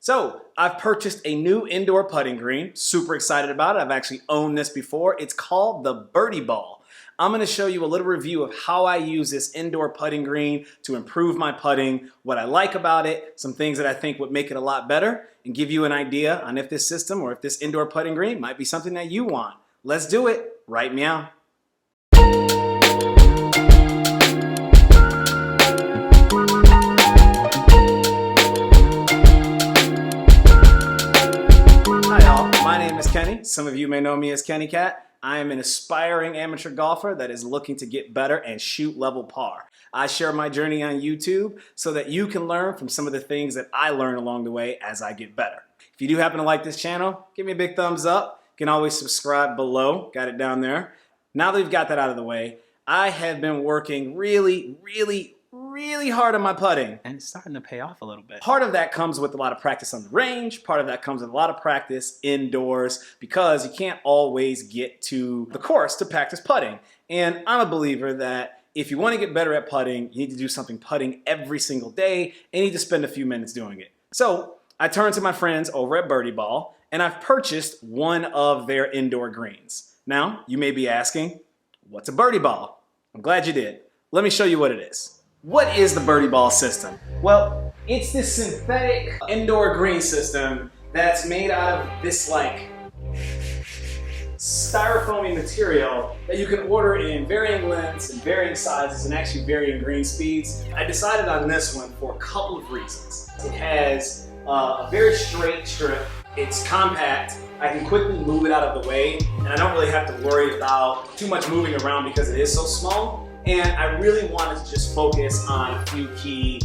So I've purchased a new indoor putting green. Super excited about it. I've actually owned this before. It's called the BirdieBall. I'm going to show you a little review of how I use this indoor putting green to improve my putting, what I like about it, some things that I think would make it a lot better, and give you an idea on if this system or if this indoor putting green might be something that you want. Let's do it. Right meow. Kenny. Some of you may know me as Kenny Cat. I am an aspiring amateur golfer that is looking to get better and shoot level par. I share my journey on YouTube so that you can learn from some of the things that I learn along the way as I get better. If you do happen to like this channel, give me a big thumbs up. You can always subscribe below. Got it down there. Now that we've got that out of the way, I have been working really hard on my putting. And it's starting to pay off a little bit. Part of that comes with a lot of practice on the range. Part of that comes with a lot of practice indoors because you can't always get to the course to practice putting. And I'm a believer that if you want to get better at putting, you need to do something putting every single day and you need to spend a few minutes doing it. So I turned to my friends over at BirdieBall and I've purchased one of their indoor greens. Now, you may be asking, what's a BirdieBall? I'm glad you did. Let me show you what it is. What is the BirdieBall system? Well, it's this synthetic indoor green system that's made out of this like styrofoamy material that you can order in varying lengths and varying sizes and actually varying green speeds. I decided on this one for a couple of reasons. It has a very straight strip. It's compact. I can quickly move it out of the way and I don't really have to worry about too much moving around because it is so small. And I really wanted to just focus on a few key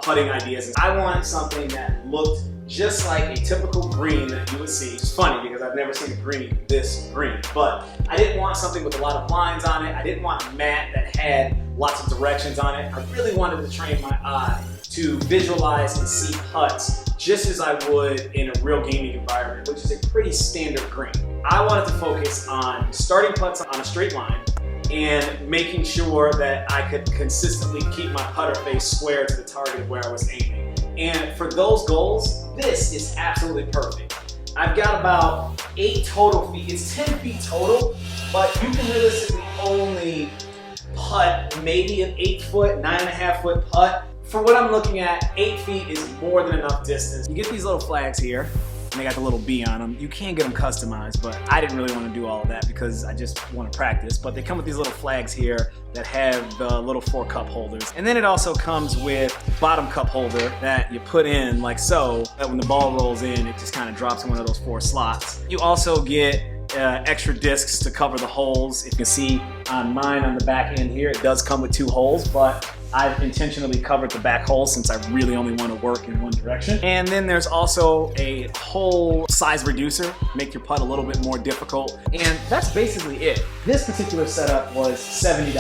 putting ideas. I wanted something that looked just like a typical green that you would see. It's funny because I've never seen a green this green, but I didn't want something with a lot of lines on it. I didn't want a mat that had lots of directions on it. I really wanted to train my eye to visualize and see putts just as I would in a real gaming environment, which is a pretty standard green. I wanted to focus on starting putts on a straight line and making sure that I could consistently keep my putter face square to the target of where I was aiming. And for those goals, this is absolutely perfect. I've got about 8 total feet. It's 10 feet total, but you can realistically only putt maybe an 8-foot, 9.5-foot putt. For what I'm looking at, 8 feet is more than enough distance. You get these little flags here. And they got the little B on them. You can get them customized, but I didn't really want to do all of that because I just want to practice. But they come with these little flags here that have the little 4 cup holders. And then it also comes with bottom cup holder that you put in like so, that when the ball rolls in, it just kind of drops in one of those 4 slots. You also get extra discs to cover the holes. If you can see on mine on the back end here, it does come with 2 holes, but I've intentionally covered the back hole since I really only want to work in one direction. And then there's also a hole size reducer, make your putt a little bit more difficult. And that's basically it. This particular setup was $70.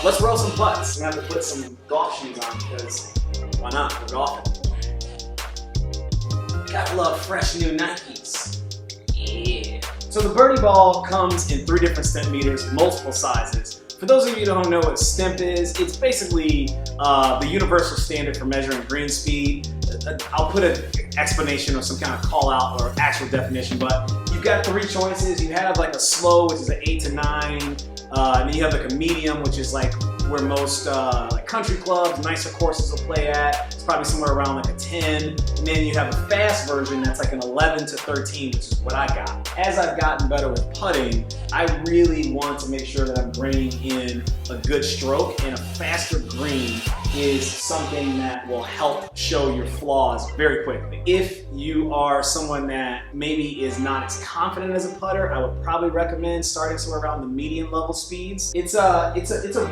Let's roll some putts. I'm gonna have to put some golf shoes on because why not? We're golfing. Gotta love fresh new Nikes. Yeah. So the BirdieBall comes in 3 different stimp meters, multiple sizes. For those of you who don't know what stimp is, it's basically the universal standard for measuring green speed. I'll put an explanation or some kind of call out or actual definition, but you've got 3 choices. You have like a slow, which is an 8 to 9, and then you have like a medium, which is like where most like country clubs, nicer courses will play at. It's probably somewhere around like a 10. And then you have a fast version that's like an 11 to 13, which is what I got. As I've gotten better with putting, I really want to make sure that I'm bringing in a good stroke, and a faster green is something that will help show your flaws very quickly. If you are someone that maybe is not as confident as a putter, I would probably recommend starting somewhere around the medium level speeds. It's a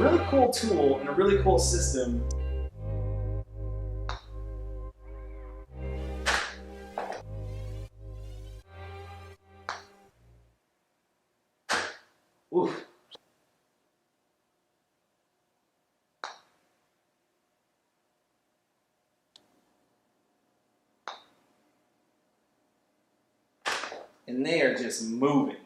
really cool tool and a really cool system. Oof. And they are just moving.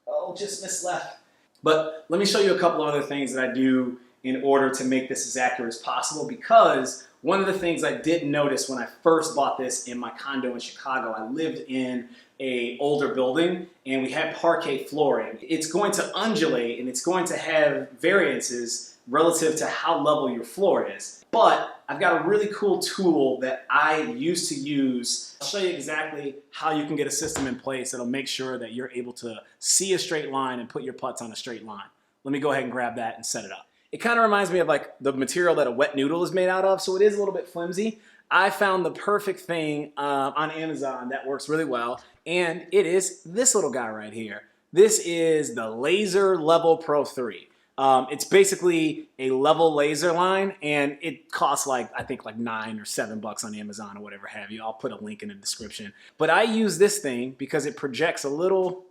Oh, just missed left. But let me show you a couple of other things that I do in order to make this as accurate as possible, because one of the things I did notice when I first bought this in my condo in Chicago, I lived in an older building and we had parquet flooring. It's going to undulate and it's going to have variances relative to how level your floor is. But I've got a really cool tool that I used to use. I'll show you exactly how you can get a system in place that'll make sure that you're able to see a straight line and put your putts on a straight line. Let me go ahead and grab that and set it up. It kind of reminds me of like the material that a wet noodle is made out of, so it is a little bit flimsy. I found the perfect thing on Amazon that works really well, and it is this little guy right here. This is the Laser Level Pro 3. It's basically a level laser line, and it costs like, I think like $9 or $7 on Amazon or whatever have you. I'll put a link in the description. But I use this thing because it projects a little,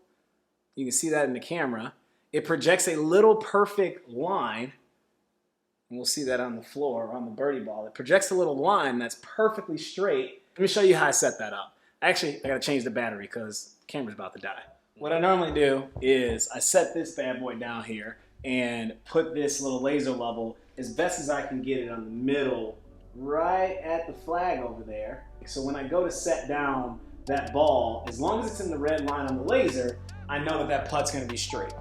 you can see that in the camera, it projects a little perfect line. And we'll see that on the floor, on the BirdieBall. It projects a little line that's perfectly straight. Let me show you how I set that up. Actually, I gotta change the battery because the camera's about to die. What I normally do is I set this bad boy down here and put this little laser level as best as I can get it on the middle, right at the flag over there. So when I go to set down that ball, as long as it's in the red line on the laser, I know that that putt's gonna be straight.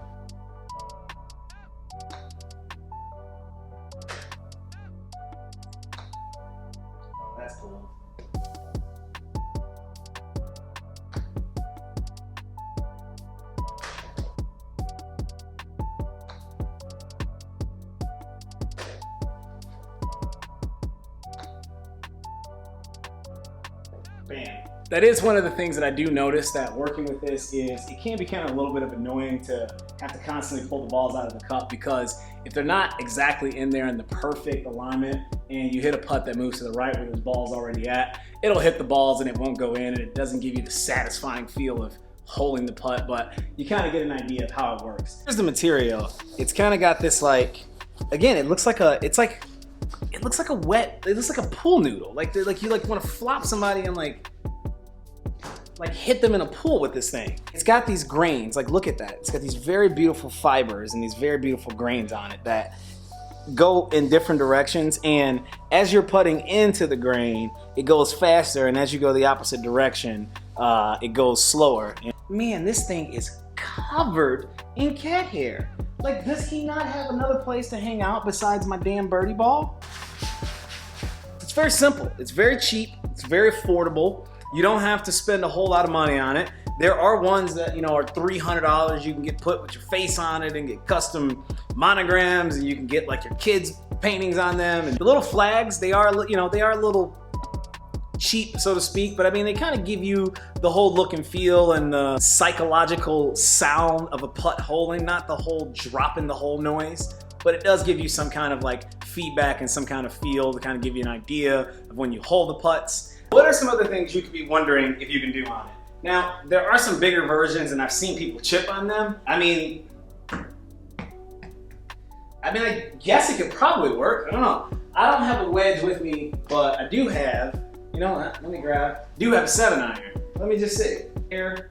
That's cool. Bam. That is one of the things that I do notice, that working with this is it can be kind of a little bit of annoying to have to constantly pull the balls out of the cup, because if they're not exactly in there in the perfect alignment and you hit a putt that moves to the right where the ball's already at, it'll hit the balls and it won't go in, and it doesn't give you the satisfying feel of holding the putt, but you kind of get an idea of how it works. Here's the material. It's kind of got this, like, again, it looks like a, it looks like a pool noodle. Like you want to flop somebody and like hit them in a pool with this thing. It's got these grains, like look at that. It's got these very beautiful fibers and these very beautiful grains on it that go in different directions, and as you're putting into the grain, it goes faster, and as you go the opposite direction, it goes slower. And man, this thing is covered in cat hair. Like, does he not have another place to hang out besides my damn BirdieBall? It's very simple. It's very cheap. It's very affordable. You don't have to spend a whole lot of money on it. There are ones that, you know, are $300. You can get put with your face on it and get custom monograms, and you can get like your kids' paintings on them. And the little flags, they are, you know, they are a little cheap, so to speak, but I mean, they kind of give you the whole look and feel and the psychological sound of a putt holing, not the whole drop in the hole noise, but it does give you some kind of like feedback and some kind of feel to kind of give you an idea of when you hold the putts. What are some other things you could be wondering if you can do on it? Now, there are some bigger versions and I've seen people chip on them. I mean, I guess it could probably work. I don't know. I don't have a wedge with me, but I do have, you know what, let me grab, do have a 7-iron. Let me just see here.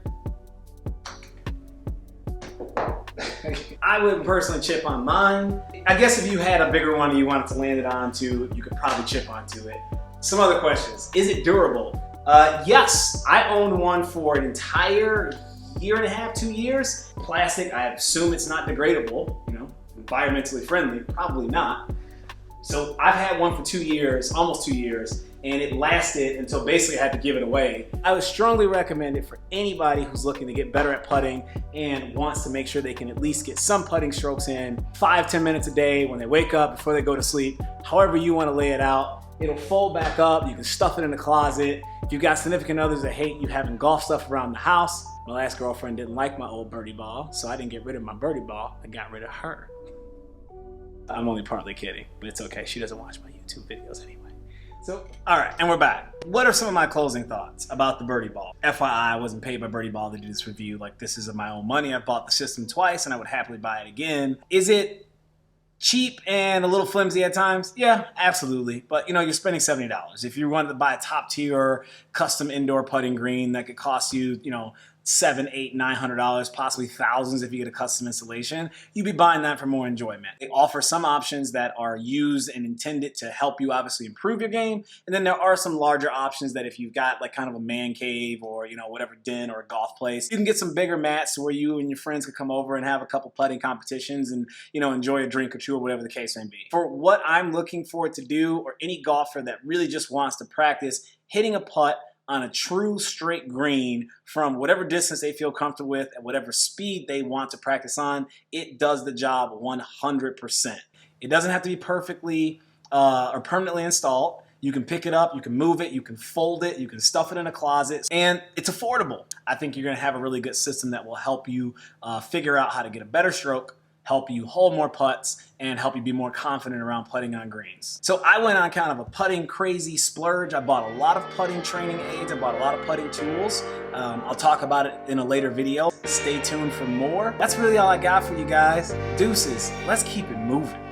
I wouldn't personally chip on mine. I guess if you had a bigger one and you wanted to land it onto, you could probably chip onto it. Some other questions. Is it durable? Yes, I owned one for an entire year and a half, 2 years. Plastic, I assume it's not degradable, you know, environmentally friendly, probably not. So I've had one for 2 years, almost 2 years, and it lasted until basically I had to give it away. I would strongly recommend it for anybody who's looking to get better at putting and wants to make sure they can at least get some putting strokes in 5-10 minutes a day when they wake up, before they go to sleep, however you want to lay it out. It'll fold back up, you can stuff it in the closet. If you've got significant others that hate you having golf stuff around the house, my last girlfriend didn't like my old BirdieBall, so I didn't get rid of my BirdieBall, I got rid of her. I'm only partly kidding, but it's okay. She doesn't watch my YouTube videos anyway. So, all right, and we're back. What are some of my closing thoughts about the BirdieBall? FYI, I wasn't paid by BirdieBall to do this review. Like, this is of my own money. I bought the system twice, and I would happily buy it again. Is it cheap and a little flimsy at times? Yeah, absolutely. But, you know, you're spending $70. If you wanted to buy a top tier custom indoor putting green that could cost you, you know, $700, $800, $900, possibly thousands if you get a custom installation. You'd be buying that for more enjoyment. They offer some options that are used and intended to help you obviously improve your game, and then there are some larger options that if you've got like kind of a man cave or whatever den or a golf place, you can get some bigger mats where you and your friends could come over and have a couple putting competitions and enjoy a drink or two or whatever the case may be. For what I'm looking for it to do, or any golfer that really just wants to practice hitting a putt on a true straight green from whatever distance they feel comfortable with at whatever speed they want to practice on, it does the job 100%. It doesn't have to be perfectly or permanently installed. You can pick it up, you can move it, you can fold it, you can stuff it in a closet, and it's affordable. I think you're going to have a really good system that will help you figure out how to get a better stroke, help you hold more putts, and help you be more confident around putting on greens. So I went on kind of a putting crazy splurge. I bought a lot of putting training aids. I bought a lot of putting tools. I'll talk about it in a later video. Stay tuned for more. That's really all I got for you guys. Deuces. Let's keep it moving.